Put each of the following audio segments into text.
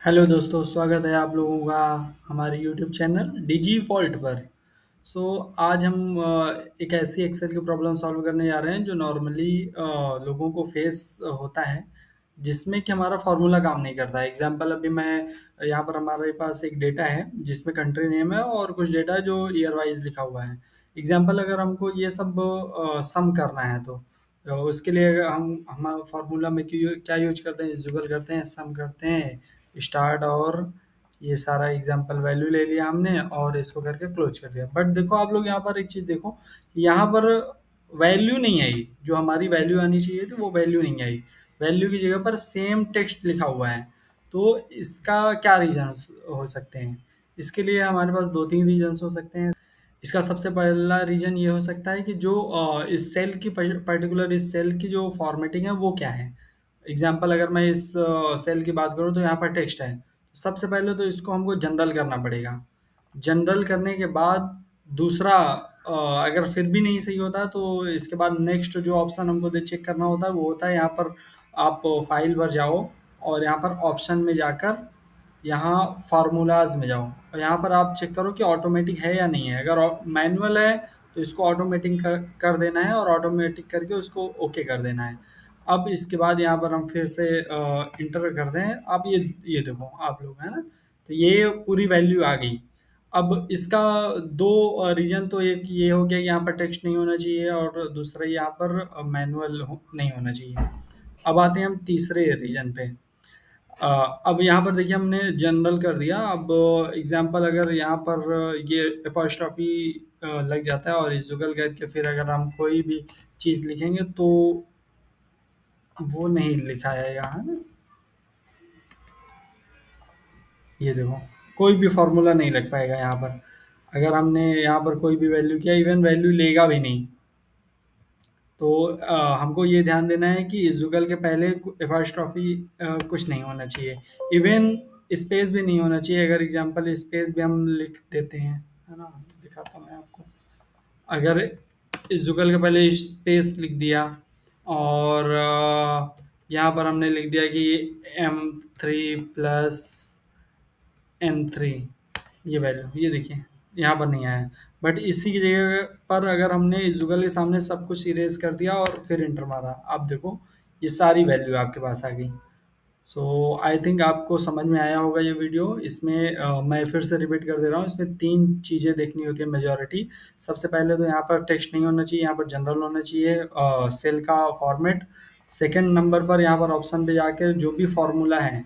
Hello दोस्तों, स्वागत है आप लोगों का हमारे यूट्यूब चैनल डिजी फॉल्ट पर। आज हम एक ऐसी एक्सेल की प्रॉब्लम सॉल्व करने जा रहे हैं जो नॉर्मली लोगों को फेस होता है, जिसमें कि हमारा फॉर्मूला काम नहीं करता है। एग्जांपल अभी मैं यहाँ पर हमारे पास एक डेटा है जिसमें कंट्री नेम है और कुछ डेटा जो ईयर वाइज लिखा हुआ है। एग्जांपल अगर हमको ये सब सम करना है तो उसके लिए हम फार्मूला में क्या यूज करते हैं, जुगल करते हैं, सम करते हैं, स्टार्ट, और ये सारा एग्जांपल वैल्यू ले लिया हमने और इसको करके क्लोज कर दिया। बट देखो आप लोग यहाँ पर एक चीज देखो, यहाँ पर वैल्यू नहीं आई, जो हमारी वैल्यू आनी चाहिए थी वो वैल्यू नहीं आई। वैल्यू की जगह पर सेम टेक्स्ट लिखा हुआ है। तो इसका क्या रीजन हो सकते हैं? इसके लिए हमारे पास दो तीन रीजन हो सकते हैं। इसका सबसे पहला रीजन ये हो सकता है कि जो इस सेल की पर्टिकुलर इस सेल की जो फॉर्मेटिंग है वो क्या है। एग्जाम्पल अगर मैं इस सेल की बात करूँ तो यहाँ पर टेक्स्ट है। सबसे पहले तो इसको हमको जनरल करना पड़ेगा। जनरल करने के बाद दूसरा, अगर फिर भी नहीं सही होता तो इसके बाद नेक्स्ट जो ऑप्शन हमको चेक करना होता है वो होता है यहाँ पर आप फाइल पर जाओ और यहाँ पर ऑप्शन में जाकर यहाँ फार्मूलाज में जाओ और यहाँ पर आप चेक करो कि ऑटोमेटिक है या नहीं है। अगर मैनुअल है तो इसको ऑटोमेटिक कर देना है और ऑटोमेटिक करके उसको ओके कर देना है। अब इसके बाद यहाँ पर हम फिर से इंटर कर दें। अब ये देखो आप लोग, है ना, तो ये पूरी वैल्यू आ गई। अब इसका दो रीजन, तो एक ये हो गया कि यहाँ पर टेक्स्ट नहीं होना चाहिए और दूसरा यहाँ पर मैनुअल नहीं होना चाहिए। अब आते हैं हम तीसरे रीजन पे। अ, अब यहाँ पर देखिए हमने जनरल कर दिया। अब एग्जांपल अगर यहाँ पर ये अपॉस्ट्रॉफी लग जाता है और इस जुगल करके फिर अगर हम कोई भी चीज़ लिखेंगे तो वो नहीं लिखा है यहाँ ना। ये देखो, कोई भी फॉर्मूला नहीं लग पाएगा यहाँ पर। अगर हमने यहाँ पर कोई भी वैल्यू किया, इवन वैल्यू लेगा भी नहीं। तो हमको ये ध्यान देना है कि इस जुगल के पहले एपॉस्ट्रॉफी कुछ नहीं होना चाहिए। इवन स्पेस भी नहीं होना चाहिए। अगर एग्जांपल स्पेस भी हम लिख देते हैं, है ना, दिखाता हूँ मैं आपको। अगर इस जुगल के पहले स्पेस लिख दिया और यहाँ पर हमने लिख दिया कि M3 + N3, ये वैल्यू, ये देखिए यहाँ पर नहीं आया। बट इसी की जगह पर अगर हमने इस जुगल के सामने सब कुछ इरेज कर दिया और फिर इंटर मारा, आप देखो ये सारी वैल्यू आपके पास आ गई। सो आई थिंक आपको समझ में आया होगा ये वीडियो। इसमें मैं फिर से रिपीट कर दे रहा हूँ, इसमें तीन चीज़ें देखनी होती है मेजॉरिटी। सबसे पहले तो यहाँ पर टेक्स्ट नहीं होना चाहिए, यहाँ पर जनरल होना चाहिए, सेल का फॉर्मेट। सेकंड नंबर पर यहाँ पर ऑप्शन पे जाकर जो भी फॉर्मूला है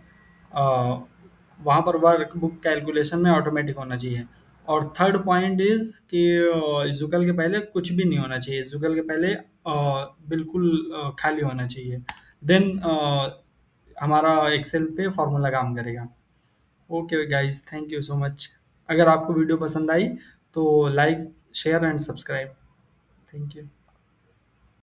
वहाँ पर वर्कबुक कैलकुलेशन में ऑटोमेटिक होना चाहिए। और थर्ड पॉइंट इज कि जुगल के पहले कुछ भी नहीं होना चाहिए। जुगल के पहले बिल्कुल खाली होना चाहिए। देन हमारा एक्सेल पे फॉर्मूला काम करेगा। Okay guys, thank you so much. अगर आपको वीडियो पसंद आई तो like, share and subscribe. Thank you.